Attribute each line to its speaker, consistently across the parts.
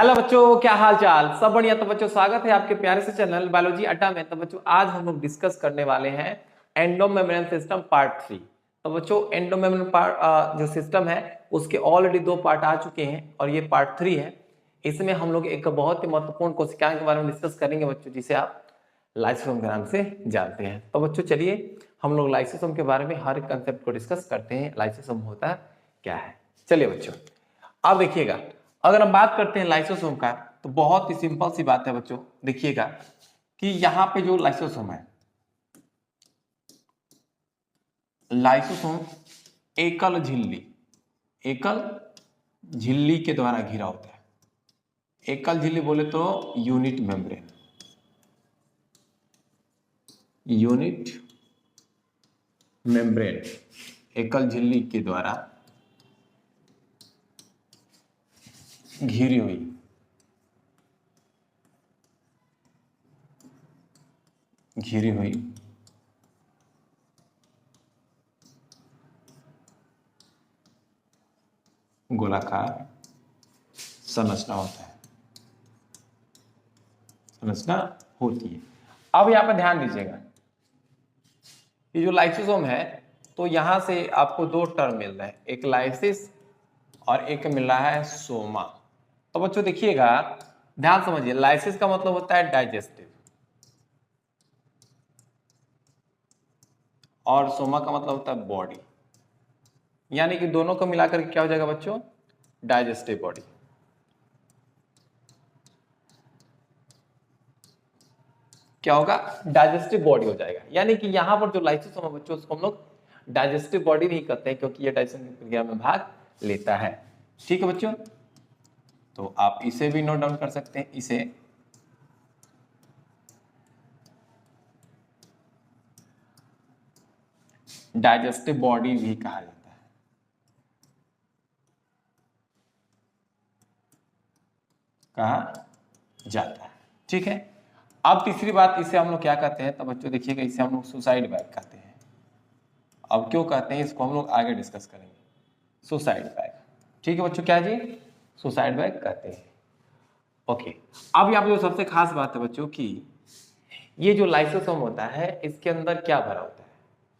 Speaker 1: Hello बच्चों, क्या हाल चाल? सब बढ़िया। तो बच्चों स्वागत है आपके प्यारे से चैनल बायोलॉजी अड्डा में। तो बच्चों आज हम लोग डिस्कस करने वाले हैं एंडोमेम्ब्रेन सिस्टम पार्ट 3। तो बच्चों एंडोमेम्ब्रेन पार्ट जो सिस्टम है उसके ऑलरेडी 2 पार्ट आ चुके हैं और ये पार्ट 3 है। इसमें हम लोग एक बहुत ही महत्वपूर्ण कोशिकाएं के बारे में डिस्कस करेंगे बच्चों, जिसे आप लाइसोसोम के नाम से जानते हैं। तो बच्चों चलिए हम लोग लाइसोसोम के बारे में हर कंसेप्ट को डिस्कस करते हैं। लाइसोसोम होता क्या है, चलिए बच्चों अब देखिएगा। अगर हम बात करते हैं लाइसोसोम का तो बहुत ही सिंपल सी बात है बच्चों। देखिएगा कि यहां पे जो लाइसोसोम है, लाइसोसोम एकल झिल्ली के द्वारा घिरा होता है। एकल झिल्ली बोले तो यूनिट मेम्ब्रेन, एकल झिल्ली के द्वारा घिरी हुई गोलाकार संरचना होती है। अब यहां पर ध्यान दीजिएगा, ये जो लाइसोसोम है तो यहां से आपको 2 टर्म मिल रहे हैं, एक लाइसिस और एक मिल रहा है सोमा। तो बच्चों देखिएगा, ध्यान समझिए, लाइसिस का मतलब होता है डाइजेस्टिव और सोमा का मतलब होता है बॉडी, यानी कि दोनों को मिलाकर क्या हो जाएगा बच्चों? Digestive body. क्या होगा? डाइजेस्टिव बॉडी हो जाएगा। यानी कि यहां पर जो लाइसोसोम है बच्चों उसको हम लोग डाइजेस्टिव बॉडी नहीं कहते हैं, क्योंकि ये डाइजेशन की प्रक्रिया में भाग लेता है। ठीक है बच्चों, तो आप इसे भी नोट डाउन कर सकते हैं। इसे डाइजेस्टिव बॉडी भी कहा जाता है। ठीक है, अब तीसरी बात, इसे हम लोग क्या कहते हैं? तो बच्चों देखिएगा, इसे हम लोग सुसाइड बैग कहते हैं। अब क्यों कहते हैं इसको हम लोग आगे डिस्कस करेंगे। सुसाइड बैग, ठीक है बच्चों, क्या जी? सुसाइड बैग कहते हैं। ओके, अब यहाँ पे जो सबसे खास बात है बच्चों की ये जो लाइसोसोम होता है इसके अंदर क्या भरा होता है?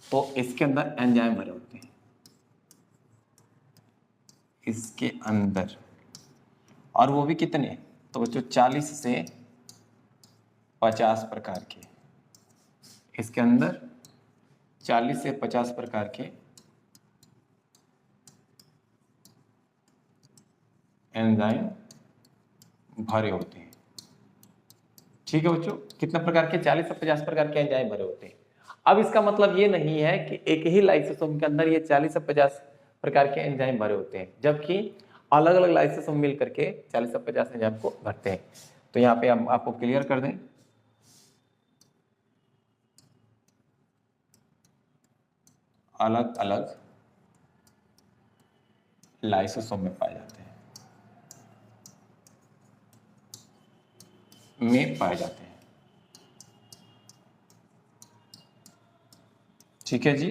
Speaker 1: तो इसके अंदर एंजाइम भरे होते हैं, इसके अंदर, और वो भी कितने? तो बच्चों 40 से 50 प्रकार के, इसके अंदर 40 से 50 प्रकार के एंजाइम भरे होते हैं। ठीक है बच्चों, कितने प्रकार के? 40 से 50 प्रकार के एंजाइम भरे होते हैं। अब इसका मतलब ये नहीं है कि एक ही लाइसोसोम के अंदर ये 40 से 50 प्रकार के एंजाइम भरे होते हैं, जबकि अलग अलग लाइसोसोम मिल करके 40 से 50 एंजाइम को भरते हैं। तो यहाँ पे हम आपको क्लियर कर दें, अलग अलग लाइसोसोम में पाए जाते हैं, ठीक है जी।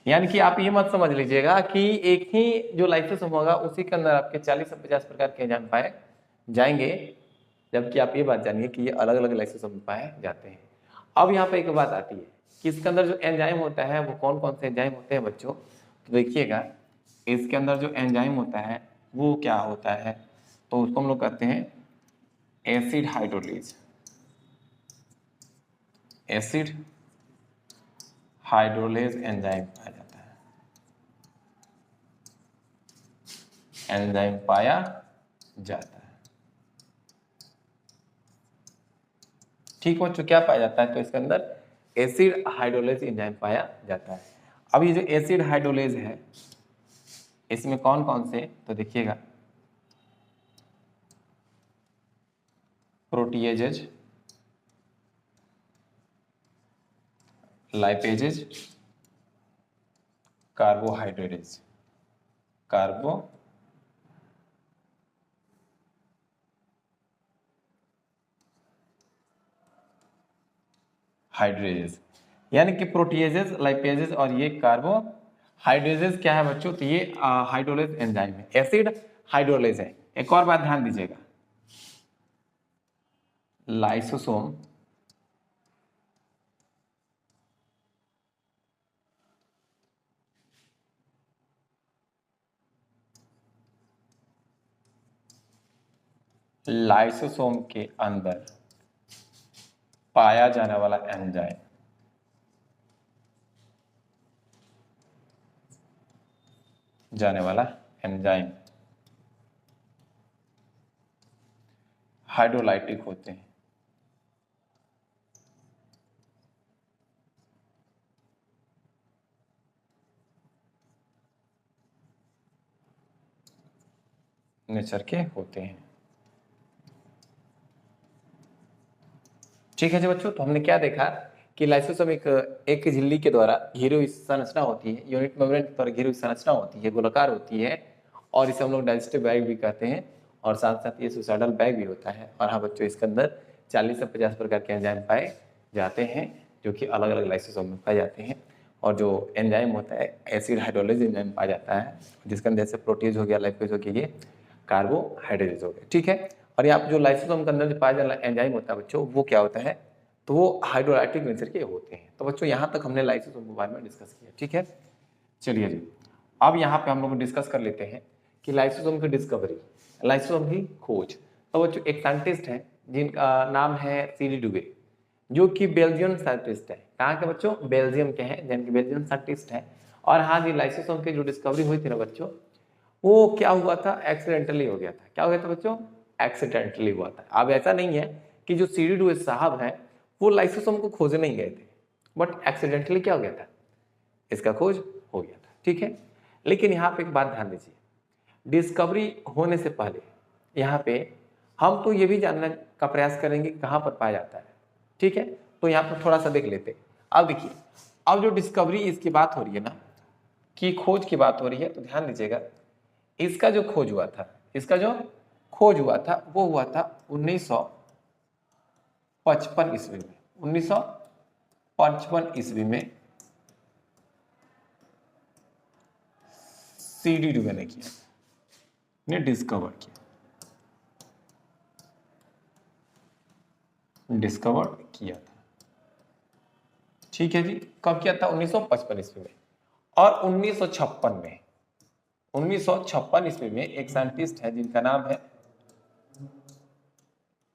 Speaker 1: यानी कि आप ये मत समझ लीजिएगा कि एक ही जो लाइसोसोम होगा उसी के अंदर आपके 40 से 50 प्रकार के एंजाइम पाए जाएंगे, जबकि आप ये बात जानिए कि ये अलग अलग लाइसोसोम में पाए जाते हैं। अब यहाँ पे एक बात आती है कि इसके अंदर जो एंजाइम होता है वो कौन कौन से एंजाइम होते हैं बच्चों? तो देखिएगा, इसके अंदर जो एंजाइम होता है वो क्या होता है? तो उसको हम लोग कहते हैं acid hydrolase. Acid hydrolase enzyme पाया जाता है, एंजाइम पाया जाता है। ठीक बच्चों, क्या पाया जाता है? तो इसके अंदर एसिड हाइड्रोलेज एंजाइम पाया जाता है। अब ये जो एसिड हाइड्रोलेज है इसमें कौन कौन से? तो देखिएगा, प्रोटीएजेज, लाइपेजेज, कार्बोहाइड्रेटेज, हाइड्रेजेस, यानी कि प्रोटीएजेस, लाइपेजेस और ये कार्बोहाइड्रेजेस क्या है बच्चों? तो ये हाइड्रोलेज एंजाइम है, एसिड हाइड्रोलेज है। एक और बात ध्यान दीजिएगा, लाइसोसोम के अंदर पाया जाने वाला एंजाइम हाइड्रोलाइटिक होते हैं। नेचर के होते हैं। ठीक है जी बच्चों, तो हमने क्या देखा कि लाइसोसोम एक झिल्ली के द्वारा घिरी हुई संरचना होती है, यूनिट मेम्ब्रेन पर घिरी हुई संरचना होती है, गोलाकार होती है, और इसे हम लोग डाइजेस्टिव बैग भी कहते हैं, और साथ साथ ये सुसाइडल बैग भी होता है। और हाँ बच्चों, इसके अंदर 40 से 50 प्रकार के एंजाइम पाए जाते हैं, जो कि अलग अलग लाइसोसोम में पाए जाते हैं। और जो एंजाइम होता है एसिड हाइड्रोलाइज एंजाइम पाया जाता है, जिसके अंदर जैसे प्रोटीज हो गया, लाइपेज हो गया, ये कार्बोहाइड्रेट हो गए। ठीक है, और यहाँ पे जो लाइसोसोम के अंदर जो पाया जाने वाला एंजाइम होता है बच्चों, वो क्या होता है, तो वो हाइड्रोलाइटिक नेचर के होते हैं। तो बच्चों यहाँ तक हमने लाइसोसोम के बारे में डिस्कस किया। ठीक है, चलिए जी, अब यहाँ पे हम लोग डिस्कस कर लेते हैं कि लाइसोसोम की डिस्कवरी, लाइसोसोम की खोज। तो बच्चों एक साइंटिस्ट है जिनका नाम है सीडी डुवे, जो कि बेल्जियम साइंटिस्ट है। कहाँ के बच्चों, बेल्जियम के हैं, जिनके बेल्जियम साइंटिस्ट हैं। और हाँ जी, लाइसोसोम की जो डिस्कवरी हुई थी ना बच्चों, वो क्या हुआ था, एक्सीडेंटली हो गया था। क्या हो गया था बच्चों, एक्सीडेंटली हुआ था। अब ऐसा नहीं है कि जो सीडी डुवे साहब हैं वो लाइसोसोम को खोजने नहीं गए थे, बट एक्सीडेंटली क्या हो गया था, इसका खोज हो गया था। ठीक है, लेकिन यहाँ पे एक बात ध्यान दीजिए, डिस्कवरी होने से पहले यहाँ पे हम तो ये भी जानने का प्रयास करेंगे कहाँ पर पाया जाता है। ठीक है, तो यहाँ पर थोड़ा सा देख लेते हैं। अब देखिए, अब जो डिस्कवरी इसकी बात हो रही है ना, कि खोज की बात हो रही है, तो ध्यान दीजिएगा, इसका जो खोज हुआ था, इसका जो खोज हुआ था वो हुआ था 1955 ईस्वी में। 1955 ईस्वी में सीडी डुवे ने किया, ने डिस्कवर किया था। ठीक है जी, कब किया था, 1955 ईस्वी में। और 1956 ईस्वी में एक साइंटिस्ट है जिनका नाम है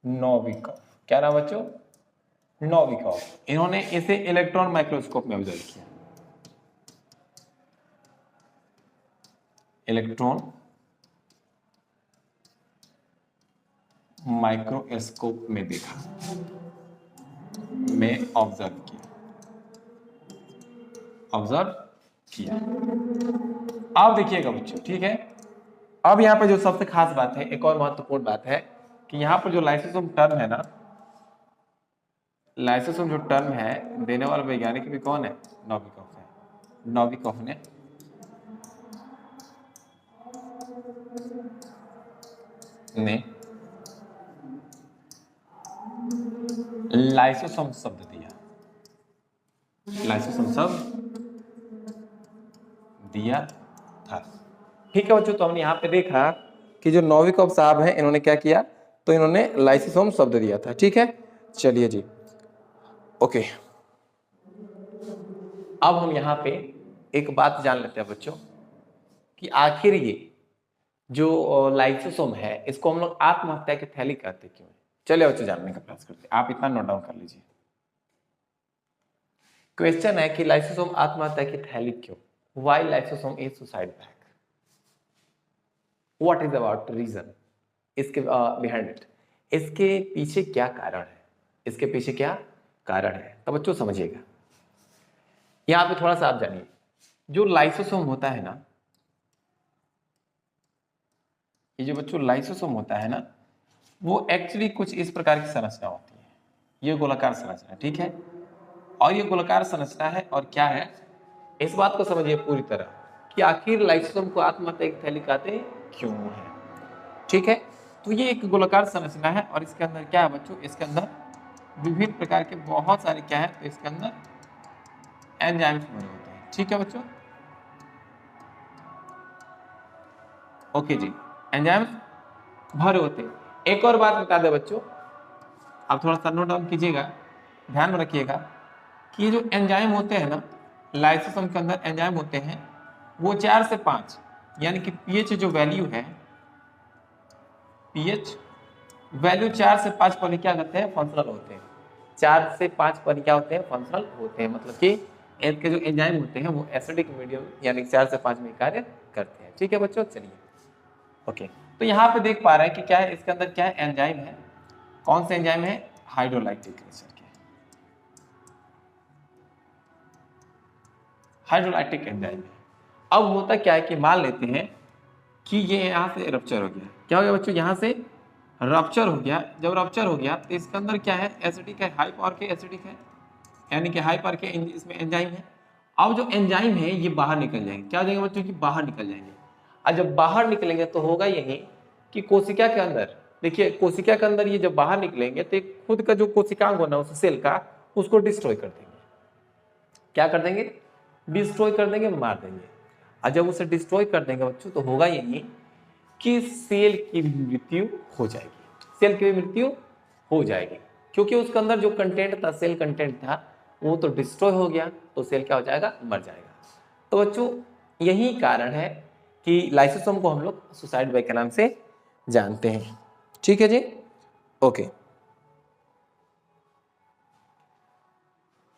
Speaker 1: नोविकोव। क्या नाम बच्चों, नोविकोव। इन्होंने इसे इलेक्ट्रॉन माइक्रोस्कोप में ऑब्जर्व किया, इलेक्ट्रॉन माइक्रोस्कोप में देखा, में ऑब्जर्व किया। अब देखिएगा बच्चों, ठीक है, अब यहाँ पे जो सबसे खास बात है, एक और महत्वपूर्ण बात है कि यहाँ पर जो लाइसोसोम टर्म है ना, लाइसोसोम जो टर्म है देने वाला वैज्ञानिक भी कौन है, नोविकोव है। नोविकोव ने लाइसोसोम शब्द दिया, लाइसोसोम शब्द दिया था। ठीक है बच्चों, तो हमने यहाँ पे देखा कि जो नोविकोव साहब हैं इन्होंने क्या किया, तो इन्होंने लाइसोसोम शब्द दिया था। ठीक है, चलिए जी, ओके। अब हम यहाँ पे एक बात जान लेते हैं बच्चों कि आखिर ये जो लाइसोसोम है इसको हम लोग आत्महत्या की थैली कहते क्यों है। चलिए बच्चों जानने का प्रयास करते हैं, आप इतना नोट डाउन कर लीजिए। क्वेश्चन है कि लाइसोसोम आत्महत्या की थैली क्यों, why lysosome is suicide bag, what is about reason, इसके बिहाइंड इट, इसके पीछे क्या कारण है, इसके पीछे क्या कारण है। तो बच्चों समझिएगा, यहां पे थोड़ा सा आप जानिए, जो लाइसोसोम होता है ना, ये जो बच्चों लाइसोसोम होता है ना, वो एक्चुअली कुछ इस प्रकार की संरचना होती है, ये गोलाकार संरचना। ठीक है, और ये गोलाकार संरचना है, और क्या है, इस बात को समझिए पूरी तरह कि आखिर लाइसोसोम को आत्महत्या की थैली कहते क्यों है। ठीक है, तो ये एक गोलाकार संरचना है, और इसके अंदर क्या है बच्चों, इसके अंदर विभिन्न प्रकार के बहुत सारे क्या है, तो इसके अंदर एंजाइम्स बने होते हैं। ठीक है बच्चों, ओके जी, एंजाइम्स भरे होते हैं। एक और बात बता दे बच्चों, आप थोड़ा सा नोट डाउन कीजिएगा, ध्यान में रखिएगा कि ये जो एंजाइम होते हैं ना, लाइसोसोम के अंदर एंजाइम होते हैं, वो 4 से 5, यानी कि पीएच जो वैल्यू है, पीएच वैल्यू 4 से 5 पर क्या करते हैं, फंक्शनल होते हैं। 4 से 5 पर क्या होते हैं, फंक्शनल होते हैं, मतलब कि एथ के जो एंजाइम होते हैं वो एसिडिक मीडियम यानी 4 से 5 में कार्य करते हैं। ठीक है बच्चों, चलिए ओके। तो यहाँ पे देख पा रहे हैं कि क्या है, इसके अंदर क्या है, एंजाइम है। कौन से एंजाइम है, हाइड्रोलाइटिक नेचर के, हाइड्रोलाइटिक एंजाइम है। अब होता क्या है कि मान लेते हैं कि ये यहाँ से रप्चर हो गया, क्या हो गया बच्चों, यहाँ से रप्चर हो गया। जब रप्चर हो गया तो इसके अंदर क्या है, एसिडिक है, हाई पावर के एसिडिक है, यानी कि हाई पावर के इसमें एंजाइम है। अब जो एंजाइम है ये बाहर निकल जाएंगे, क्या हो जाएंगे बच्चों की, बाहर निकल जाएंगे। और जब बाहर निकलेंगे तो होगा यही कि कोशिका के अंदर, देखिए कोशिका के अंदर ये जब बाहर निकलेंगे तो खुद का जो कोशिकांग होना उस सेल का, उसको डिस्ट्रॉय कर देंगे। क्या कर देंगे, डिस्ट्रॉय कर देंगे, मार देंगे। और जब उसे डिस्ट्रॉय कर देंगे बच्चों तो होगा यही कि सेल की मृत्यु हो जाएगी, सेल की मृत्यु हो जाएगी, क्योंकि उसके अंदर जो कंटेंट था, सेल कंटेंट था, वो तो डिस्ट्रॉय हो गया, तो सेल क्या हो जाएगा, मर जाएगा। तो बच्चों यही कारण है कि लाइसोसोम को हम लोग सुसाइड बाय के नाम से जानते हैं। ठीक है जी, ओके।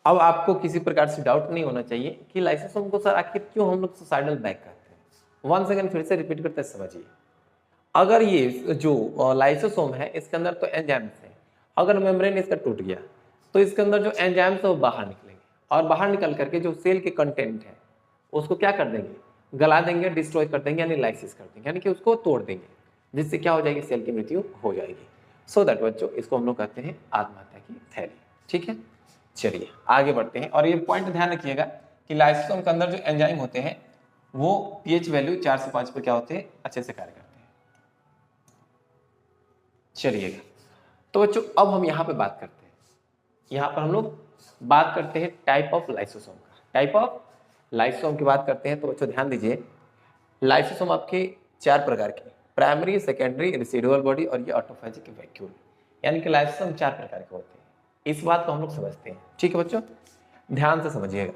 Speaker 1: अब आपको किसी प्रकार से डाउट नहीं होना चाहिए कि लाइसोसोम को सर आखिर क्यों हम लोग सुसाइडल बैक कहते हैं। वन सेकंड फिर से रिपीट करते समझिए। अगर ये जो लाइसोसोम है इसके अंदर तो एंजाइम्स है, अगर मेम्ब्रेन इसका टूट गया तो इसके अंदर जो एंजाइम्स है वो बाहर निकलेंगे, और बाहर निकल करके जो सेल के कंटेंट है उसको क्या कर देंगे, गला देंगे, डिस्ट्रॉय कर देंगे, यानी लाइसिस कर देंगे, यानी कि उसको तोड़ देंगे, जिससे क्या हो जाएगी, सेल की मृत्यु हो जाएगी। सो दैट बच्चों इसको हम लोग कहते हैं आत्महत्या की थैली। ठीक है, चलिए आगे बढ़ते हैं। और ये पॉइंट ध्यान रखिएगा कि लाइसोसोम के अंदर जो एंजाइम होते हैं वो पीएच वैल्यू 4 से 5 पर क्या होते हैं, अच्छे से कार्य करते हैं। चलिएगा, तो बच्चों अब हम यहाँ पे बात करते हैं, यहाँ पर हम लोग बात करते हैं टाइप ऑफ लाइसोसोम का। टाइप ऑफ लाइसोसोम की बात करते हैं तो बच्चों ध्यान दीजिए, लाइसोसोम आपके 4 प्रकार के, प्राइमरी, सेकेंडरी, रेसिडुअल बॉडी और ये ऑटोफैजिक वैक्यूल, यानी कि लाइसोसोम 4 प्रकार के होते हैं। इस बात को हम लोग समझते हैं। ठीक है बच्चों, ध्यान से समझिएगा।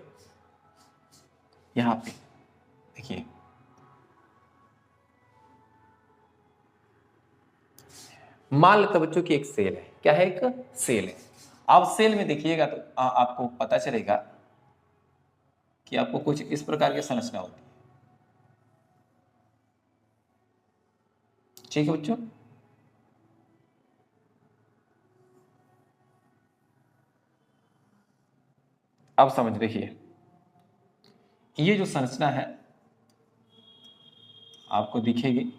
Speaker 1: यहाँ पे देखिए, मान लेते बच्चों की एक सेल है, क्या है, एक सेल है। अब सेल में देखिएगा तो आपको पता चलेगा कि आपको कुछ इस प्रकार की संरचना होती है। ठीक है बच्चों, अब समझ देखिए, ये जो संरचना है आपको दिखेगी,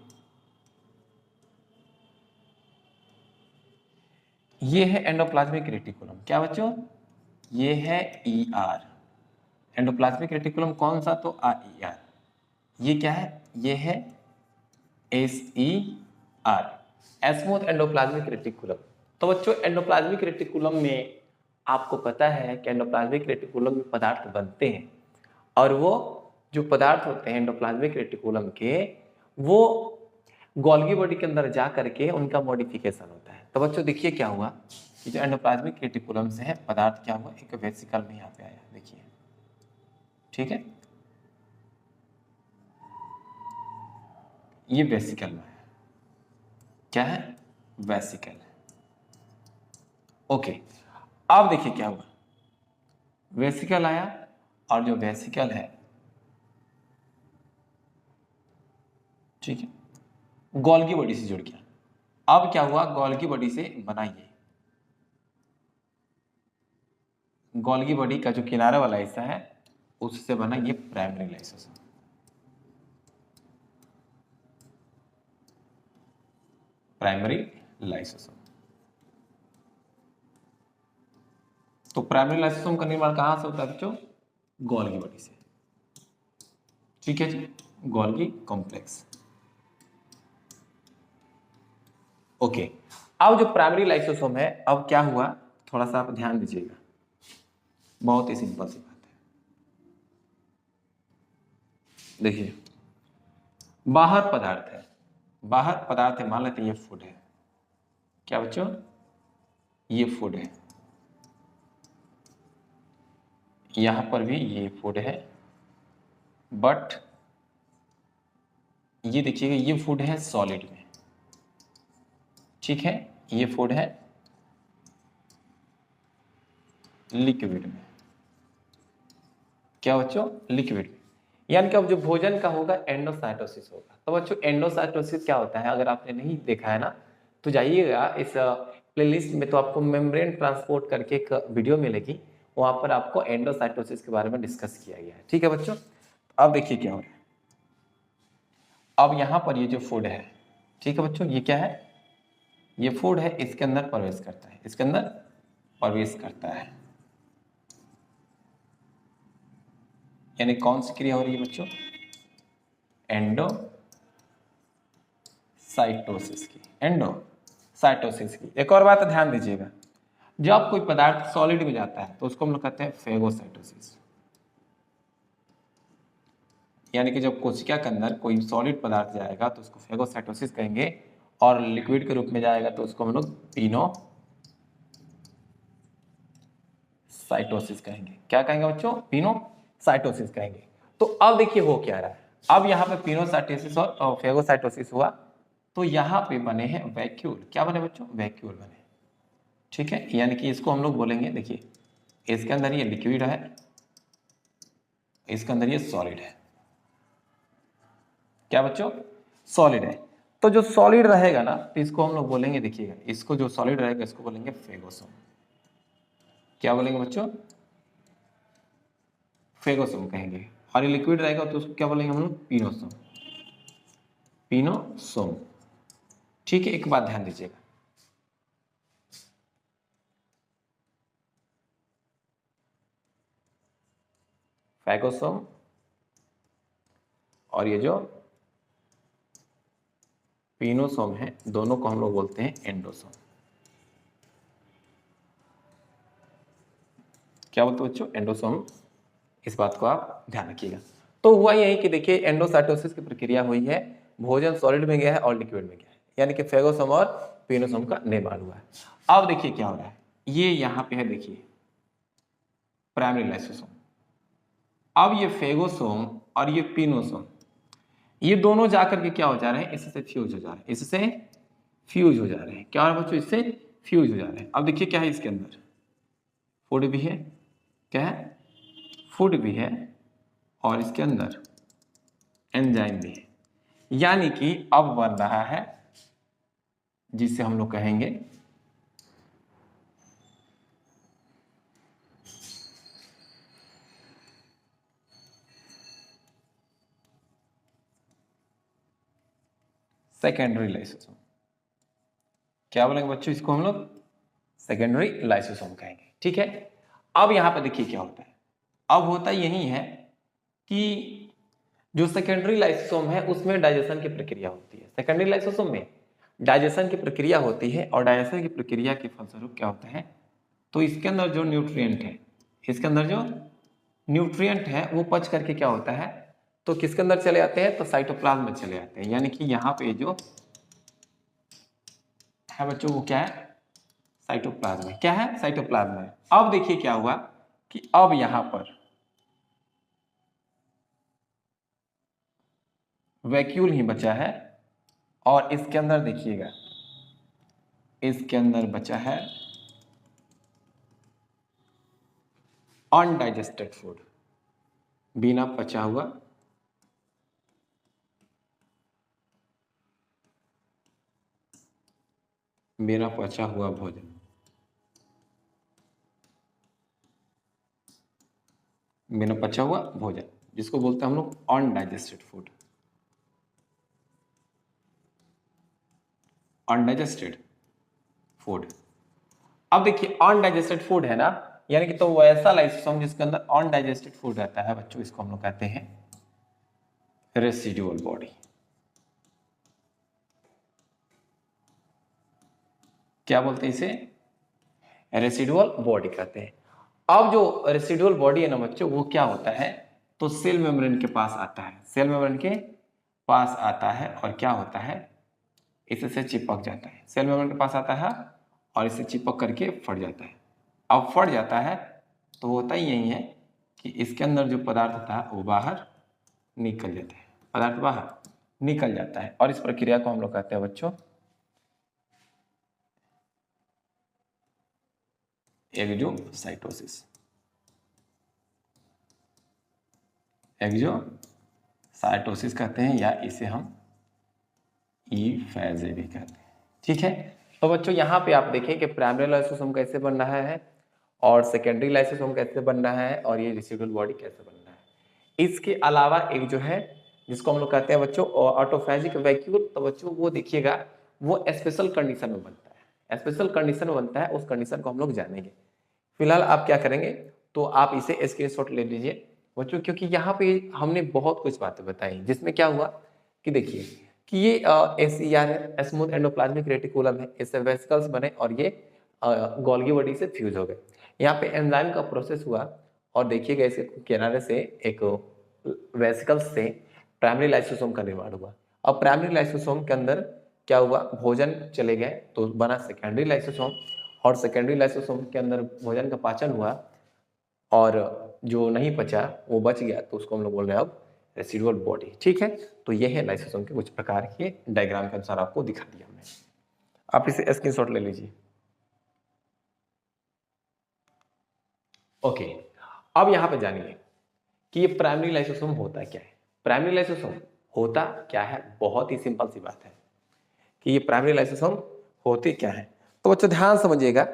Speaker 1: ये है एंडोप्लाज्मिक रेटिकुलम। क्या बच्चों, ये है ER, एंडोप्लाज्मिक रेटिकुलम कौन सा, तो ER। ये क्या है, ये है SER, एस्मूथ एंडोप्लाज्मिक रेटिकुलम। तो बच्चों एंडोप्लाज्मिक रेटिकुलम में आपको पता है कि एंडोप्लाज्मिक रेटिकुलम में पदार्थ बनते हैं, और वो जो पदार्थ होते हैं एंडोप्लाज्मिक रेटिकुलम के, वो गोल्गी बॉडी के अंदर जा करके उनका मॉडिफिकेशन होता है। तो बच्चों देखिए क्या हुआ कि जो एंडोप्लाज्मिक रेटिकुलम से है पदार्थ क्या हुआ, एक वेसिकल में यहाँ पे आया, देखिए। ठीक है, ये वेसिकल में है, क्या है, वेसिकल है। ओके, अब देखिए क्या हुआ, वेसिकल आया, और जो वेसिकल है, ठीक है, गोल्गी बॉडी से जुड़ गया। अब क्या हुआ, गोल्गी बॉडी से बना ये, गोल्गी बॉडी का जो किनारे वाला हिस्सा है उससे बना ये प्राइमरी लाइसोसोम। Primary lysosome. तो प्राइमरी लाइसोसोम का निर्माण कहां से होता है बच्चों, गोल्गी बॉडी से। ठीक है जी, गोल्गी कॉम्प्लेक्स। ओके, अब जो प्राइमरी लाइसोसोम है, अब क्या हुआ, थोड़ा सा आप ध्यान दीजिएगा, बहुत ही सिंपल सी बात है। देखिए बाहर पदार्थ है, बाहर पदार्थ है, मान लेते हैं ये फूड है। क्या बच्चों, ये फूड है, यहां पर भी ये फूड है, बट ये देखिएगा ये फूड है सॉलिड में, ठीक है, ये फूड है लिक्विड में। क्या बच्चों, लिक्विड में। यानी कि अब जो भोजन का होगा एंडोसाइटोसिस होगा। तो बच्चों एंडोसाइटोसिस क्या होता है, अगर आपने नहीं देखा है ना तो जाइएगा इस प्लेलिस्ट में, तो आपको मेम्ब्रेन ट्रांसपोर्ट करके एक वीडियो मिलेगी, वहां पर आपको एंडोसाइटोसिस के बारे में डिस्कस किया गया है, ठीक है बच्चों। अब देखिए क्या हो रहा है, अब यहां पर ये जो फूड है, ठीक है बच्चों, ये क्या है, ये फूड है, इसके अंदर प्रवेश करता है, इसके अंदर प्रवेश करता है, यानी कौन सी क्रिया हो रही है बच्चों, एंडोसाइटोसिस की, एंडोसाइटोसिस की। एक और बात ध्यान दीजिएगा, जब कोई पदार्थ सॉलिड में जाता है तो उसको हम लोग कहते हैं फेगोसाइटोसिस, यानी कि जब कोशिका के अंदर कोई सॉलिड पदार्थ जाएगा तो उसको फेगोसाइटोसिस कहेंगे, और लिक्विड के रूप में जाएगा तो उसको हम लोग पिनोसाइटोसिस कहेंगे। क्या कहेंगे बच्चों, पिनोसाइटोसिस कहेंगे। तो अब देखिए हो क्या रहा है, अब यहाँ पे पिनोसाइटोसिस और फेगोसाइटोसिस हुआ, तो यहाँ पे बने हैं वैक्यूल। क्या बने बच्चों, वैक्यूल बने, ठीक है, यानी कि इसको हम लोग बोलेंगे, देखिए इसके अंदर ये लिक्विड है, इसके अंदर ये सॉलिड है। क्या बच्चों, सॉलिड है। तो जो सॉलिड रहेगा ना तो इसको हम लोग बोलेंगे, देखिएगा इसको जो सॉलिड रहेगा इसको बोलेंगे फेगोसोम। क्या बोलेंगे बच्चों, फेगोसोम कहेंगे। और ये लिक्विड रहेगा तो उसको क्या बोलेंगे हम लोग, पिनोसोम, पिनोसोम, ठीक है। एक बात ध्यान दीजिएगा, फैगोसोम और ये जो पिनोसोम है, दोनों को हम लोग बोलते हैं एंडोसोम। क्या बोलते बच्चों, एंडोसोम। इस बात को आप ध्यान रखिएगा। तो हुआ यही कि देखिए एंडोसाइटोसिस की प्रक्रिया हुई है, भोजन सॉलिड में गया है और लिक्विड में गया है, यानी कि फेगोसोम और पिनोसोम का निर्माण हुआ है। अब देखिए क्या हो रहा है, ये यहाँ पे है, देखिए प्राइमरी लाइसोसोम। अब ये फेगोसोम और ये पिनोसोम, ये दोनों जाकर के क्या हो जा रहे हैं, इससे फ्यूज हो जा रहे हैं, इससे फ्यूज हो जा रहे हैं। क्या हो रहा है बच्चों, इससे फ्यूज हो जा रहे हैं। अब देखिए क्या है, इसके अंदर फूड भी है, क्या है, फूड भी है, और इसके अंदर एंजाइम भी है, यानी कि अब बन रहा है जिसे हम लोग कहेंगे सेकेंडरी लाइसोसोम। क्या बोलेंगे बच्चों, इसको हम लोग सेकेंडरी लाइसोसोम कहेंगे, ठीक है। अब यहां पर देखिए क्या होता है, अब होता यही है कि जो सेकेंडरी लाइसोसोम है उसमें डाइजेशन की प्रक्रिया होती है। सेकेंडरी लाइसोसोम में डाइजेशन की प्रक्रिया होती है, और डाइजेशन की प्रक्रिया के फलस्वरूप क्या होता है, तो इसके अंदर जो न्यूट्रिएंट है, इसके अंदर जो न्यूट्रिएंट है वो पच करके क्या होता है, तो किसके अंदर चले आते हैं, तो साइटोप्लाज्म में चले आते हैं। यानी कि यहाँ पे जो है बच्चों वो क्या है, साइटोप्लाज्म है। क्या है, साइटोप्लाज्म है। अब देखिए क्या हुआ कि अब यहां पर वैक्यूल ही बचा है, और इसके अंदर देखिएगा, इसके अंदर बचा है अनडाइजेस्टेड फूड, बिना पचा हुआ बिना पचा हुआ भोजन, बिना पचा हुआ भोजन, जिसको बोलते हैं हम लोग अनडाइजेस्टेड फूड, अनडाइजेस्टेड फूड। अब देखिए अनडाइजेस्टेड फूड है ना, यानी कि तो वैसा लाइसोसोम जिसके अंदर अनडाइजेस्टेड फूड रहता है बच्चों, इसको हम लोग कहते हैं रेसिडुअल बॉडी। क्या बोलते हैं इसे, रेसिडुअल बॉडी कहते हैं। अब जो रेसिडुअल बॉडी है ना बच्चों, वो क्या होता है, तो सेल मेम्ब्रेन के पास आता है, सेल मेम्ब्रेन के पास आता है, और क्या होता है, इससे चिपक जाता है, सेल मेम्ब्रेन के पास आता है और इससे चिपक करके फट जाता है। अब फट जाता है तो होता ही यही है कि इसके अंदर जो पदार्थ था वो बाहर निकल जाता है, पदार्थ बाहर निकल जाता है, और इस प्रक्रिया को हम लोग कहते हैं बच्चों एक्सोसाइटोसिस। एक्सोसाइटोसिस कहते हैं, या इसे हम ईफेजे भी कहते हैं। ठीक है, तो बच्चों यहाँ पे आप देखें कि प्राइमरी लाइसोसोम कैसे बन रहा है और सेकेंडरी लाइसोसोम कैसे बन रहा है और ये रेसिडुअल बॉडी कैसे बन रहा है। इसके अलावा एक जो है जिसको हम लोग कहते हैं बच्चों ऑटोफेजिक वैक्यूल, तो बच्चों वो देखिएगा वो स्पेशल कंडीशन में बनता है, स्पेशल कंडीशन में बनता है, उस कंडीशन को हम लोग जानेंगे। फिलहाल आप क्या करेंने, तो आप इसे स्क्रीनशॉट ले लीजिए बच्चों, क्योंकि यहाँ पे हमने बहुत कुछ बातें बताई जिसमें क्या हुआ कि देखिए कि ये SER है, स्मूथ एंडोप्लाज्मिक रेटिकुलम है, इससे वेसिकल्स बने और ये गोल्गी बॉडी से फ्यूज हो गए। यहाँ पे एंजाइम का प्रोसेस हुआ और देखिएगा इसे किनारे से एक वेसिकल्स से प्राइमरी लाइसोसोम का निर्माण हुआ। अब प्राइमरी लाइसोसोम के अंदर क्या हुआ, भोजन चले गए तो बना सेकेंडरी लाइसोसोम, और सेकेंडरी लाइसोसोम के अंदर भोजन का पाचन हुआ और जो नहीं पचा वो बच गया, तो उसको हम लोग बोल रहे हैं अब रेसिडुअल बॉडी। ठीक है, तो ये है लाइसोसोम के कुछ प्रकार के, डायग्राम के अनुसार आपको दिखा दिया हमने, आप इसे स्क्रीनशॉट ले लीजिए। ओके, अब यहाँ पे जानिए कि ये प्राइमरी लाइसोसोम होता क्या है। प्राइमरी लाइसोसोम होता क्या है, बहुत ही सिंपल सी बात है कि ये प्राइमरी लाइसोसोम होते क्या है। तो बच्चों ध्यान समझिएगा,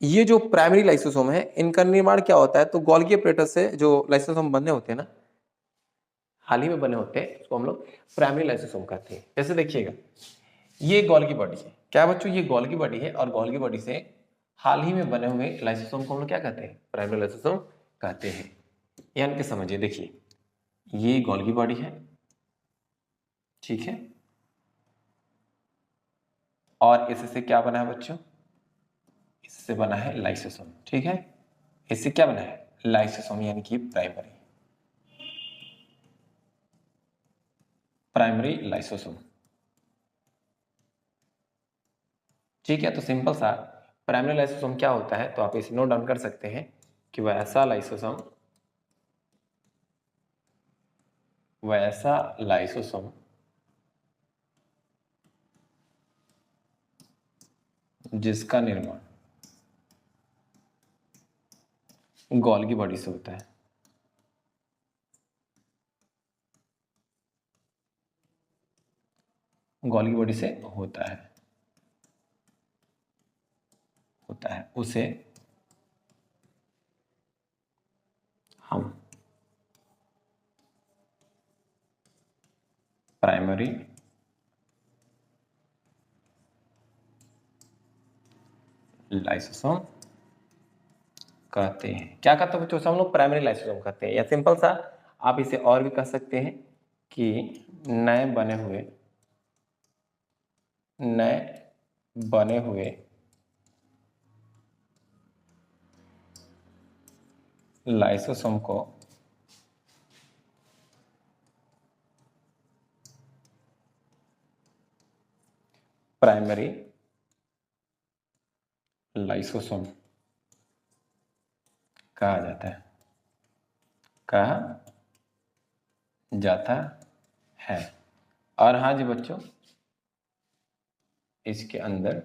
Speaker 1: ये जो प्राइमरी लाइसोसोम है इनका निर्माण क्या होता है, तो गोल्गी अपरेटस से जो लाइसोसोम बने होते हैं ना, हाल ही में बने होते हैं, उसको हम लोग प्राइमरी लाइसोसोम कहते हैं। जैसे देखिएगा ये गोल्गी बॉडी है, क्या बच्चों ये गोल्गी बॉडी है, और गोल्गी बॉडी से हाल ही में बने हुए लाइसोसोम को हम लोग क्या कहते हैं, प्राइमरी लाइसोसोम कहते हैं। यानी कि समझिए, देखिए ये गोल्गी बॉडी है, ठीक है, और इससे क्या बना है बच्चों, इससे बना है लाइसोसोम। ठीक है, इससे क्या बना है, लाइसोसोम, यानी कि प्राइमरी लाइसोसोम। ठीक है, तो सिंपल सा प्राइमरी लाइसोसोम क्या होता है, तो आप इसे नोट डाउन कर सकते हैं कि वैसा लाइसोसोम जिसका निर्माण गोल्गी बॉडी से होता है। गोल्गी बॉडी से होता है उसे हम प्राइमरी लाइसोसोम कहते हैं। क्या कहते हैं बच्चों, हम लोग प्राइमरी लाइसोसोम कहते हैं, या सिंपल सा आप इसे और भी कह सकते हैं कि नए बने हुए लाइसोसोम को प्राइमरी लाइसोसोम कहा जाता है। और हाँ जी बच्चों, इसके अंदर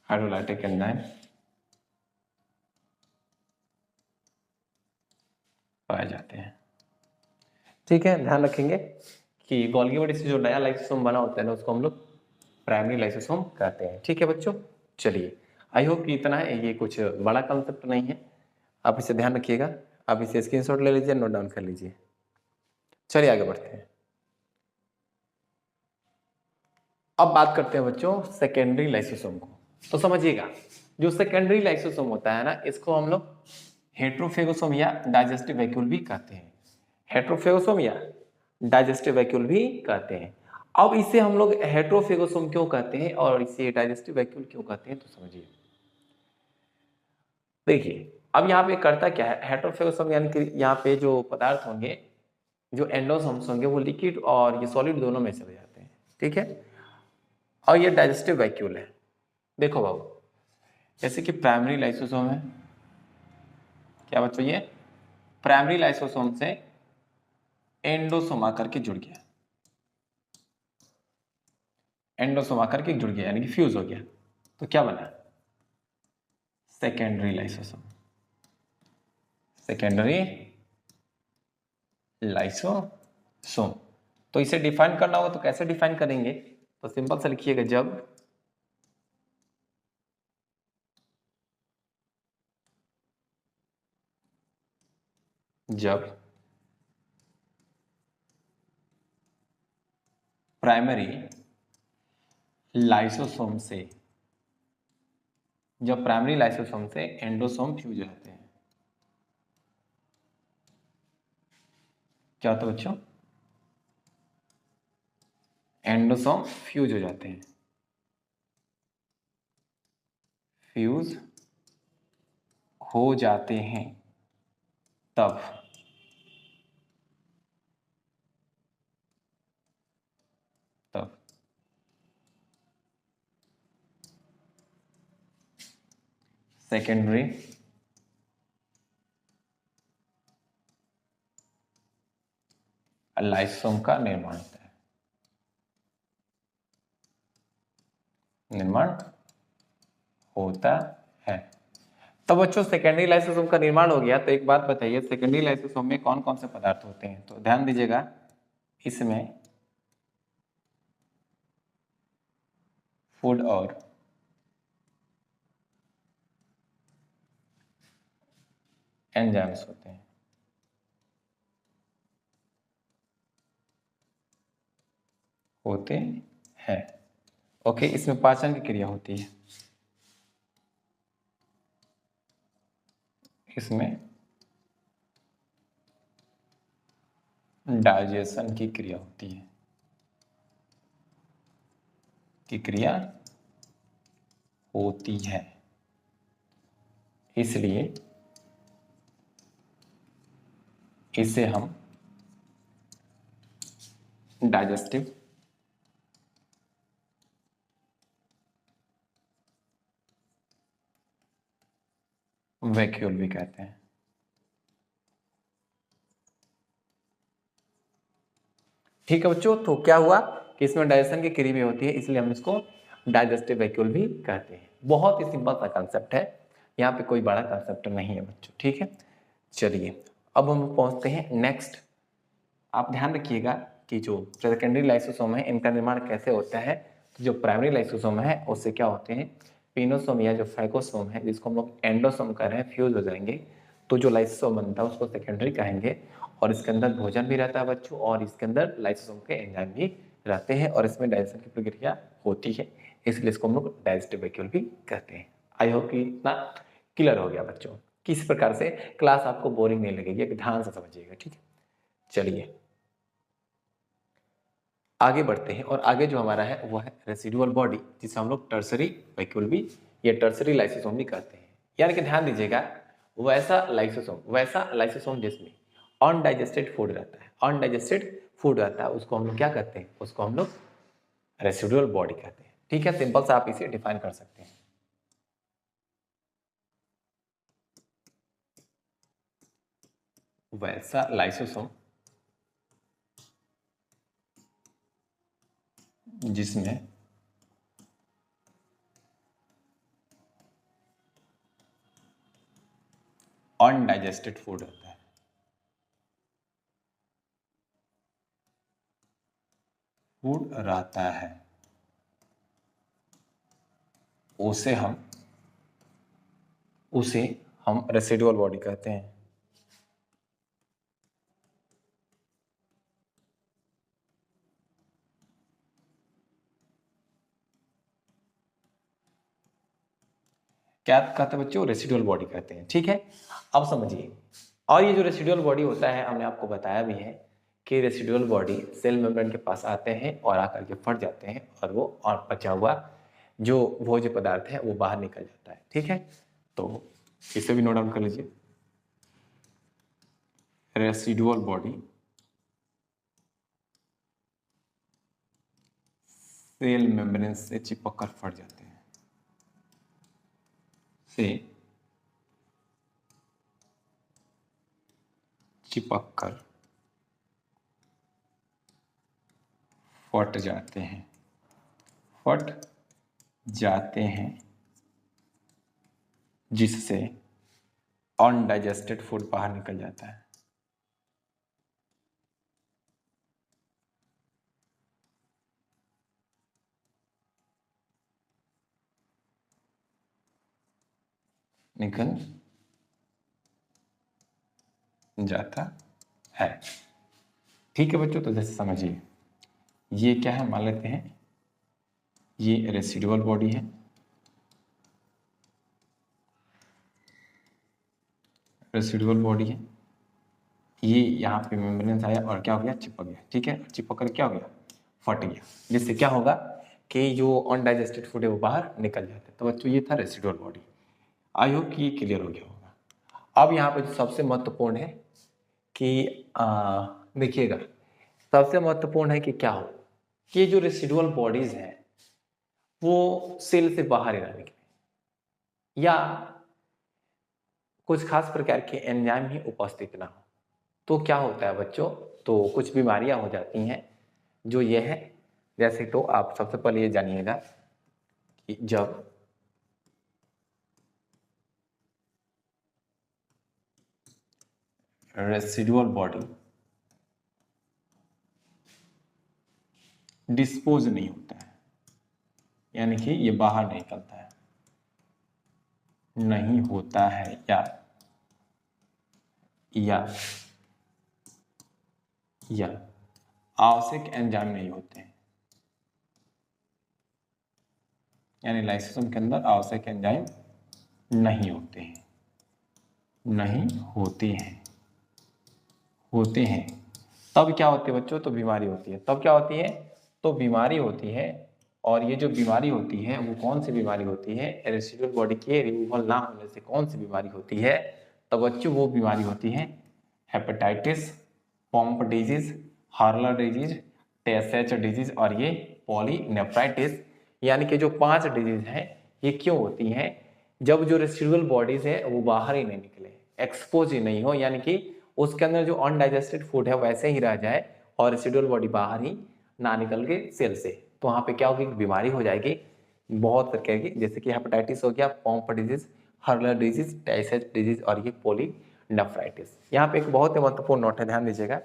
Speaker 1: हाइड्रोलाइटिक एंजाइम पाए जाते हैं। ठीक है, ध्यान रखेंगे कि गोल्गी बॉडी से जो नया लाइसोसोम बना होता है ना, उसको हम लोग प्राइमरी लाइसोसोम कहते हैं। ठीक है बच्चों, चलिए आई होप कि इतना है, ये कुछ बड़ा कॉन्सेप्ट नहीं है, आप इसे ध्यान रखिएगा, आप इसे स्क्रीनशॉट ले लीजिए, नोट डाउन कर लीजिए। चलिए आगे बढ़ते हैं। अब बात करते हैं बच्चों सेकेंडरी लाइसोसोम को। तो समझिएगा, जो सेकेंडरी लाइसोसोम होता है ना, इसको हम लोग हेट्रोफेगोसोम या डाइजेस्टिव वैक्यूल भी कहते हैं। हेट्रोफेगोसोम या डाइजेस्टिव वैक्यूल भी कहते हैं। अब इसे हम लोग हेट्रोफेगोसोम क्यों कहते हैं और इसे डाइजेस्टिव वैक्यूल क्यों कहते हैं, तो समझिए। देखिए अब यहाँ पे करता क्या है, हेट्रोफेगोसोम यानी कि यहाँ पे जो पदार्थ होंगे, जो एंडोसोम्स होंगे, वो लिक्विड और ये सॉलिड दोनों में चले जाते हैं, ठीक है। और ये डाइजेस्टिव वैक्यूल है। देखो बाबू, जैसे कि प्राइमरी लाइसोसोम है, क्या बच्चों, ये प्राइमरी लाइसोसोम से एंडोसोम आकर के जुड़ गया, एंडोसोम आकर के जुड़ गया यानी कि फ्यूज हो गया, तो क्या बना, सेकेंडरी लाइसोसोम, सेकेंडरी लाइसोसोम। तो इसे डिफाइन करना होगा तो कैसे डिफाइन करेंगे, तो सिंपल सा लिखिएगा, जब प्राइमरी लाइसोसोम से, जब प्राइमरी लाइसोसोम से एंडोसोम फ्यूज रहते हैं, क्या होता है बच्चों, एंडोसोम फ्यूज हो जाते हैं, फ्यूज हो जाते हैं, तब तब सेकेंडरी लाइसोसोम का निर्माण होता है, निर्माण होता है। तो बच्चों सेकेंडरी लाइसोसोम का निर्माण हो गया, तो एक बात बताइए, सेकेंडरी लाइसोसोम में कौन कौन से पदार्थ होते हैं, तो ध्यान दीजिएगा, इसमें फूड और एंजाइम्स होते हैं, होते हैं। ओके, इसमें पाचन की क्रिया होती है, इसमें डाइजेशन की क्रिया होती है, की क्रिया होती है, इसलिए इसे हम डाइजेस्टिव वैक्यूल भी कहते हैं। ठीक है बच्चों, तो क्या हुआ कि इसमें डाइजेशन की क्रिया भी होती है, इसलिए हम इसको डाइजेस्टिव वैक्यूल भी कहते हैं। बहुत ही सिंपल सा कंसेप्ट है, यहाँ पे कोई बड़ा कंसेप्ट नहीं है बच्चों, ठीक है। चलिए अब हम पहुंचते हैं नेक्स्ट। आप ध्यान रखिएगा कि जो सेकेंडरी लाइसोसोम है, इनका निर्माण कैसे होता है। तो जो प्राइमरी लाइसोसोम है उससे क्या होते हैं, पिनोसोम या जो फैगोसोम है, जिसको हम लोग एंडोसोम कह रहे हैं, फ्यूज हो जाएंगे, तो जो लाइसोसोम बनता है उसको सेकेंडरी कहेंगे। और इसके अंदर भोजन भी रहता है बच्चों, और इसके अंदर लाइसोसोम के एंजाइम भी रहते हैं, और इसमें डाइजेशन की प्रक्रिया होती है, इसलिए इसको हम लोग डाइजेस्टिव वैक्यूल भी कहते हैं। आई होप कि इतना क्लियर हो गया बच्चों, किस प्रकार से क्लास आपको बोरिंग नहीं लगेगी, ध्यान से समझिएगा, ठीक है। चलिए आगे बढ़ते हैं, और आगे जो हमारा है वो है रेसिडुअल बॉडी, जिसे हम लोग टर्सरी वैक्यूल भी या टर्सरी लाइसोसोम भी कहते हैं। यानी कि ध्यान दीजिएगा, वैसा लाइसोसोम जिसमें अनडाइजेस्टेड फूड रहता है, अनडाइजेस्टेड फूड रहता है, उसको हम लोग क्या कहते हैं, उसको हम लोग रेसिडुअल बॉडी कहते हैं। ठीक है, सिंपल सा आप इसे डिफाइन कर सकते हैं। वैसा लाइसोसोम जिसमें अनडाइजेस्टेड फूड रहता है, फूड रहता है, उसे हम रेसिडुअल बॉडी कहते हैं। क्या कहते हैं बच्चों, रेसिडुअल बॉडी कहते हैं। ठीक है, अब समझिए, और ये जो रेसिडुअल बॉडी होता है, हमने आपको बताया भी है कि रेसिडुअल बॉडी सेल मेम्ब्रेन के पास आते हैं और आकर के फट जाते हैं और वो और बचा हुआ जो भोज्य पदार्थ है वो बाहर निकल जाता है। ठीक है, तो इसे भी नोट डाउन कर लीजिए। रेसिडुअल बॉडी सेल मेम्ब्रेन से चिपक कर फट जाते हैं, से चिपक कर फट जाते हैं, फट जाते हैं, जिससे अनडाइजेस्टेड फूड बाहर निकल जाता है। निकल जाता है। ठीक है बच्चों, तो जैसे समझिए ये क्या है, मान लेते हैं ये रेसिडुअल बॉडी है, रेसिडुअल बॉडी है, ये यहाँ पे मेम्ब्रेन आया और क्या हो गया, चिपक गया। ठीक है, चिपक कर क्या हो गया, फट गया, जिससे क्या होगा कि जो अनडाइजेस्टेड फूड है वो बाहर निकल जाता है। तो बच्चों ये था रेसिडुअल बॉडी। आई होप कि ये क्लियर हो गया होगा। अब यहाँ पे जो सबसे महत्वपूर्ण है कि देखिएगा, सबसे महत्वपूर्ण है कि क्या हो कि जो रेसिडुअल बॉडीज हैं वो सेल से बाहर ही ना निकले या कुछ खास प्रकार के एंजाइम ही उपस्थित ना हो, तो क्या होता है बच्चों, तो कुछ बीमारियां हो जाती हैं जो ये है। जैसे तो आप सबसे पहले ये जानिएगा कि जब रेसिडुअल बॉडी डिस्पोज नहीं होता है, यानी कि ये बाहर नहीं निकलता है, नहीं होता है, या आवश्यक एंजाइम नहीं होते हैं, यानी लाइसोसोम के अंदर आवश्यक एंजाइम नहीं होते हैं, नहीं होते हैं, तब क्या होती है बच्चों, तो बीमारी होती है। तब क्या होती है, तो बीमारी होती है। और ये जो बीमारी होती है वो कौन सी बीमारी होती है, रेसिडुअल बॉडी के रिमूवल ना होने से कौन सी बीमारी होती है, तो बच्चों वो बीमारी होती है hepatitis, Pompe disease, Hurler disease, Tay-Sachs disease और ये पॉलीनेफ्राइटिस। यानी कि जो 5 डिजीज हैं ये क्यों होती हैं, जब जो रेसिडुअल बॉडीज है वो बाहर ही नहीं निकले, एक्सपोज ही नहीं हो, यानी कि उसके अंदर जो अनडाइजेस्टेड फूड है वैसे ही रह जाए और रेसिडुअल बॉडी बाहर ही ना निकल के सेल से, तो वहां पे क्या होगी, बीमारी हो जाएगी बहुत प्रकार की, जैसे कि हेपेटाइटिस हो गया, Pompe disease, Hurler disease, typhoid disease और ये पॉलीनेफ्राइटिस। यहाँ पे एक बहुत ही महत्वपूर्ण नोट है, ध्यान दीजिएगा।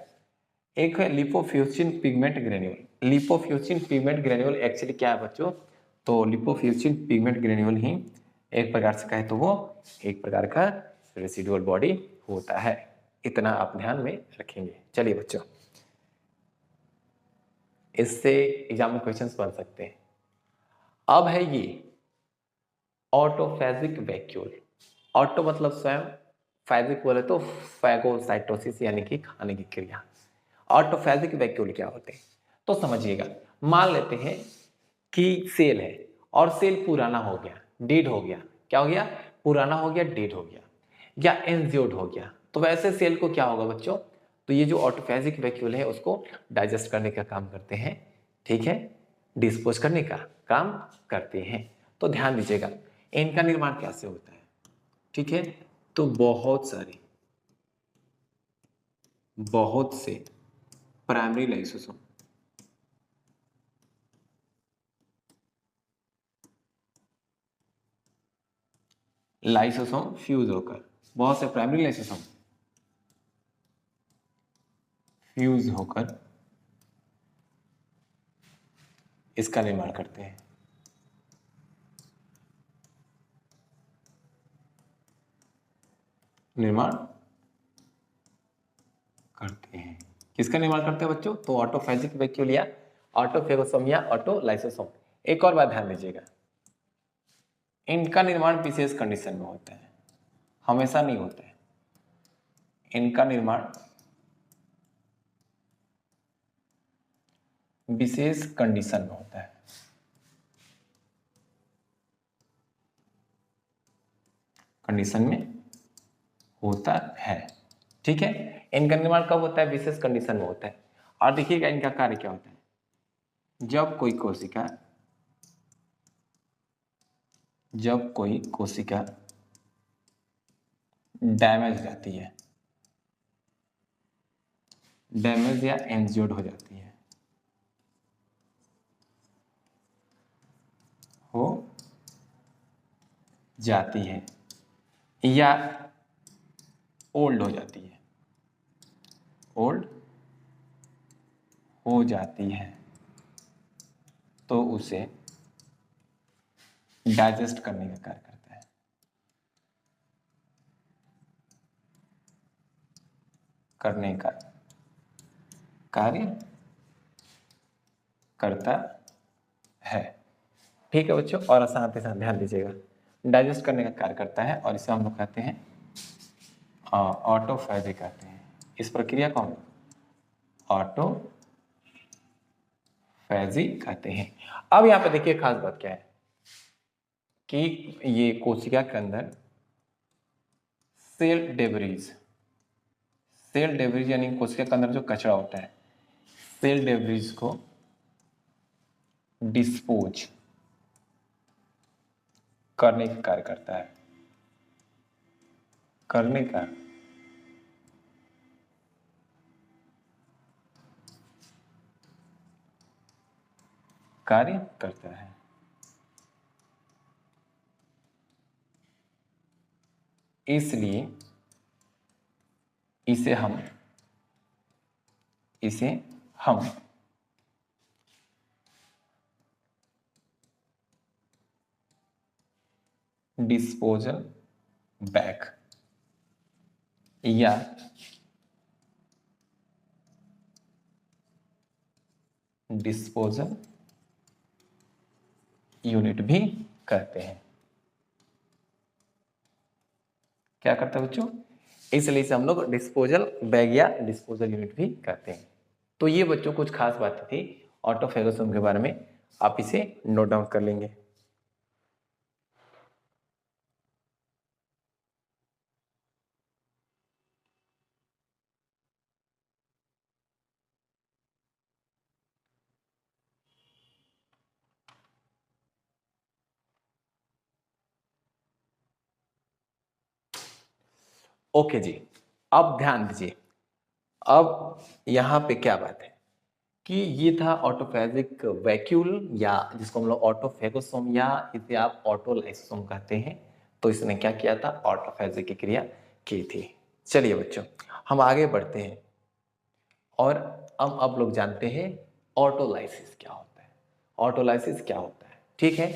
Speaker 1: एक है lipofuscin pigment granule. Lipofuscin pigment granule actually क्या है बच्चों, तो लिपोफ्यूसिन पिगमेंट ग्रेन्यूल ही एक प्रकार से कहे तो वो एक प्रकार का रेसिडुअल बॉडी होता है। इतना आप ध्यान में रखेंगे। चलिए बच्चों, इससे एग्जाम में क्वेश्चंस बन सकते हैं। अब है ये ऑटोफेजिक वैक्यूल। ऑटो मतलब स्वयं, फैजिक बोले तो फैगोसाइटोसिस यानी कि खाने की क्रिया। ऑटोफेजिक वैक्यूल क्या होते हैं, तो समझिएगा। मान लेते हैं कि सेल है और सेल पुराना हो गया, डेड हो गया। क्या हो गया, पुराना हो गया, डेड हो गया या एंजियोड हो गया। तो वैसे सेल को क्या होगा बच्चों, तो ये जो ऑटोफेजिक वैक्यूल है उसको डाइजेस्ट करने का काम करते हैं, ठीक है, डिस्पोज करने का काम करते हैं। तो ध्यान दीजिएगा इनका निर्माण कैसे होता है, ठीक है, तो बहुत से प्राइमरी लाइसोसोम फ्यूज होकर, बहुत से प्राइमरी लाइसोसोम फ्यूज होकर इसका निर्माण करते हैं। निर्माण करते हैं, किसका निर्माण करते हैं बच्चों, तो ऑटोफेजिक वैक्यूल या ऑटोफेगोसोम या ऑटोलाइसोसोम। एक और बात ध्यान दीजिएगा, इनका निर्माण विशेष कंडीशन में होता है, हमेशा नहीं होता है। इनका निर्माण विशेष कंडीशन में होता है। कंडीशन में होता है, ठीक है। इनका निर्माण कब होता है? विशेष कंडीशन में होता है। और देखिएगा इनका कार्य क्या होता है। जब कोई कोशिका डैमेज जाती है, डैमेज या इंज्योर्ड हो जाती है, या ओल्ड हो जाती है, तो उसे डाइजेस्ट करने का कार्य करता है। करने का कार्य करता है, ठीक है बच्चों। और साथ ही साथ ध्यान दीजिएगा, डाइजेस्ट करने का कार्य करता है और इसे हम लोग कहते हैं ऑटोफैजी कहते हैं। इस प्रक्रिया को हम ऑटोफैजी कहते हैं। अब यहाँ पे देखिए खास बात क्या है कि ये कोशिका के अंदर सेल डेब्रीज यानी कोशिका के अंदर जो कचरा होता है, सेल डेब्रीज को डिस्पोज करने का कार्य करता है। करने का कार्य करता है। इसलिए इसे हम डिस्पोजल बैग या डिस्पोजल यूनिट भी कहते हैं। क्या करता है बच्चों? इसलिए इसे हम लोग डिस्पोजल बैग या डिस्पोजल यूनिट भी कहते हैं। तो ये बच्चों कुछ खास बातें थी ऑटोफेगोसोम के बारे में, आप इसे नोट डाउन कर लेंगे। ओके जी, अब ध्यान दीजिए। अब यहां पे क्या बात है कि ये था ऑटोफेजिक वैक्यूल, या जिसको हम लोग ऑटोफेगोसोम या इसे आप ऑटोलाइसोसोम कहते हैं। तो इसने क्या किया था? ऑटोफेजिक की क्रिया की थी। चलिए बच्चों हम आगे बढ़ते हैं और अब लोग जानते हैं ऑटोलाइसिस क्या होता है। ऑटोलाइसिस क्या होता है? ठीक है,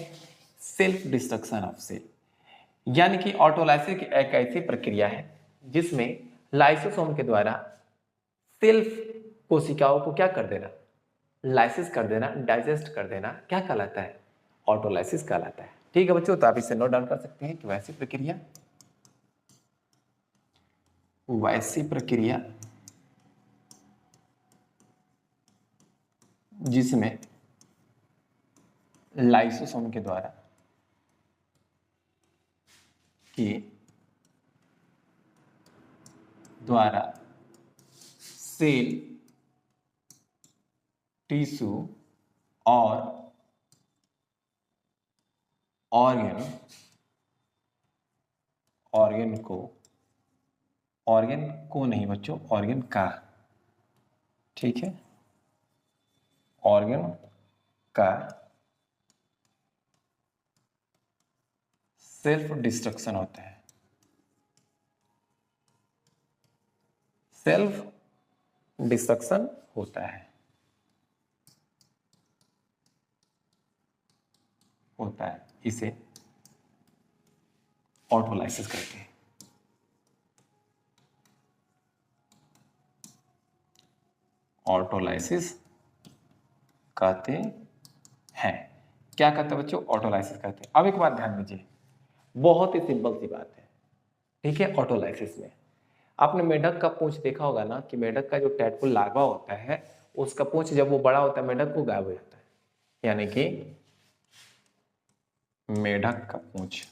Speaker 1: सेल्फ डिस्ट्रक्शन ऑफ सेल, यानी कि ऑटोलाइसिस एक ऐसी प्रक्रिया है जिसमें लाइसोसोम के द्वारा सेल्फ कोशिकाओं को क्या कर देना? लाइसिस कर देना, डाइजेस्ट कर देना, क्या कहलाता है? ऑटोलाइसिस कहलाता है। ठीक है बच्चों, तो आप इसे नोट डाउन कर सकते हैं कि वैसी प्रक्रिया जिसमें लाइसोसोम के द्वारा सेल, टिश्यू और ऑर्गन को नहीं बच्चों, ऑर्गन का, ठीक है, ऑर्गन का सेल्फ डिस्ट्रक्शन होता है। सेल्फ डिस्ट्रक्शन होता है इसे ऑटोलाइसिस कहते हैं। ऑटोलाइसिस कहते हैं। क्या कहते हैं बच्चों? ऑटोलाइसिस कहते हैं। अब एक बात ध्यान दीजिए, बहुत ही सिंपल सी बात है, ठीक है। ऑटोलाइसिस में आपने मेढक का पूंछ देखा होगा ना, कि मेढक का जो टैडपोल लार्वा होता है उसका पूंछ जब वो बड़ा होता है मेढक को गायब हो जाता है, यानी कि मेढक का पूंछ,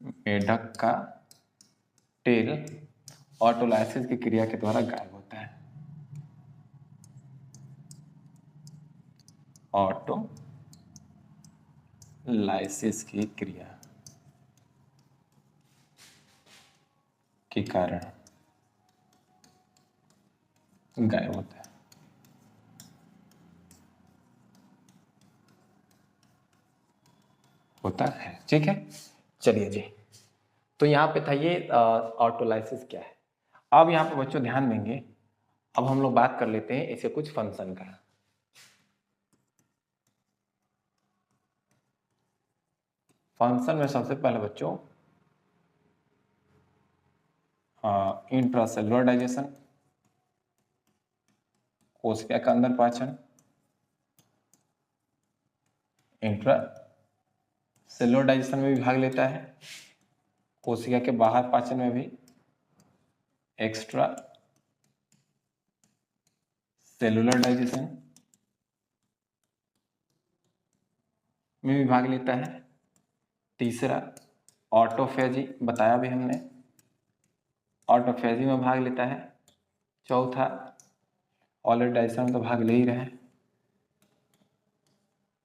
Speaker 1: मेढक का टेल ऑटोलाइसिस की क्रिया के द्वारा गायब होता है। ऑटोलाइसिस की क्रिया के कारण गायब होता है। होता है, ठीक है। चलिए जी, तो यहाँ पे था ये ऑटोलाइसिस क्या है। अब यहाँ पे बच्चों ध्यान देंगे, अब हम लोग बात कर लेते हैं इसे कुछ फंक्शन का। फंक्शन में सबसे पहले बच्चों इंट्रासेलुलर डाइजेशन, कोशिका के अंदर पाचन, इंट्रा सेलुलर डाइजेशन में भी भाग लेता है, कोशिका के बाहर पाचन में भी, एक्स्ट्रा सेलुलर डाइजेशन में भी भाग लेता है। तीसरा ऑटोफेजी, बताया भी हमने, ऑटोफेजी में भाग लेता है। चौथा ऑलरेडी डाइजेशन में तो भाग ले ही रहे हैं।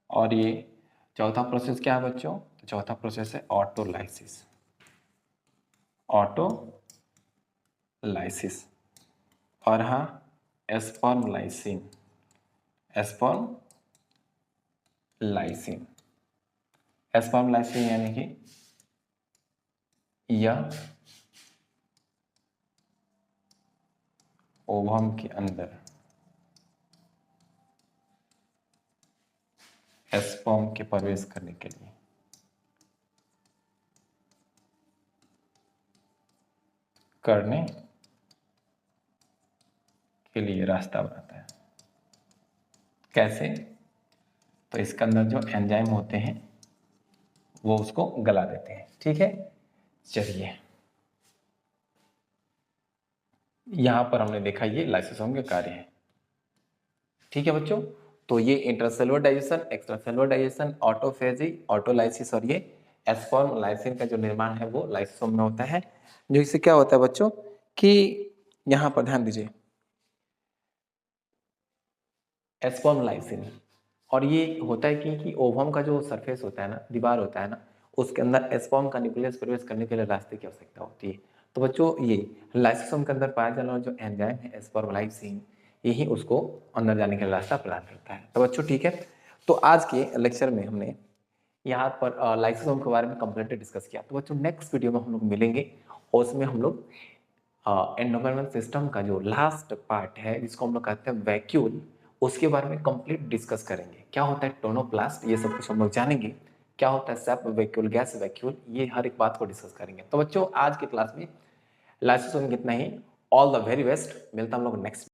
Speaker 1: और ये चौथा प्रोसेस क्या है बच्चों, तो चौथा प्रोसेस है ऑटोलाइसिस। ऑटोलाइसिस और हाँ एस्पर्मलाइसिन, एस्पर्मलाइसिन, एस्पर्मलाइसिन यानी कि यह ओवम के अंदर स्पर्म के प्रवेश करने के लिए रास्ता बनाता है। कैसे, तो इसके अंदर जो एंजाइम होते हैं वो उसको गला देते हैं, ठीक है। चलिए, यहां पर हमने देखा ये लाइसोसोम के कार्य हैं, ठीक है बच्चों। तो ये intracellular digestion, extracellular digestion, autophagy, autolysis और ये एस्पर्मलाइसिन का जो निर्माण है वो लाइसोसोम में होता है। जो इससे क्या होता है बच्चों कि यहां पर ध्यान दीजिए, एस्पर्मलाइसिन, और ये होता है कि ओवम का जो सरफेस होता है ना, दीवार होता है ना, उसके अंदर स्पर्म का न्यूक्लियस प्रवेश करने के लिए रास्ते की आवश्यकता होती है। तो बच्चों ये लाइसोसोम के अंदर पाया जाने वाला जो एंजाइम है एस्पर्मलाइसिन, यही उसको अंदर जाने के लिए रास्ता प्रदान करता है। तो बच्चों ठीक है, तो आज के लेक्चर में हमने यहाँ पर लाइसोसोम के बारे में कंप्लीटली डिस्कस किया। तो बच्चों नेक्स्ट वीडियो में हम लोग मिलेंगे और उसमें हम लोग एंडोमेट्रियल सिस्टम का जो लास्ट पार्ट है जिसको हम लोग कहते हैं वैक्यूल, उसके बारे में कंप्लीट डिस्कस करेंगे। क्या होता है टोनोप्लास्ट, ये सब कुछ हम लोग जानेंगे। क्या होता है सेप वैक्यूल, गैस वैक्यूल, ये हर एक बात को डिस्कस करेंगे। तो बच्चों आज की क्लास में लाइसोसोम कितना ही। ऑल द वेरी बेस्ट, मिलता हम लोग नेक्स्ट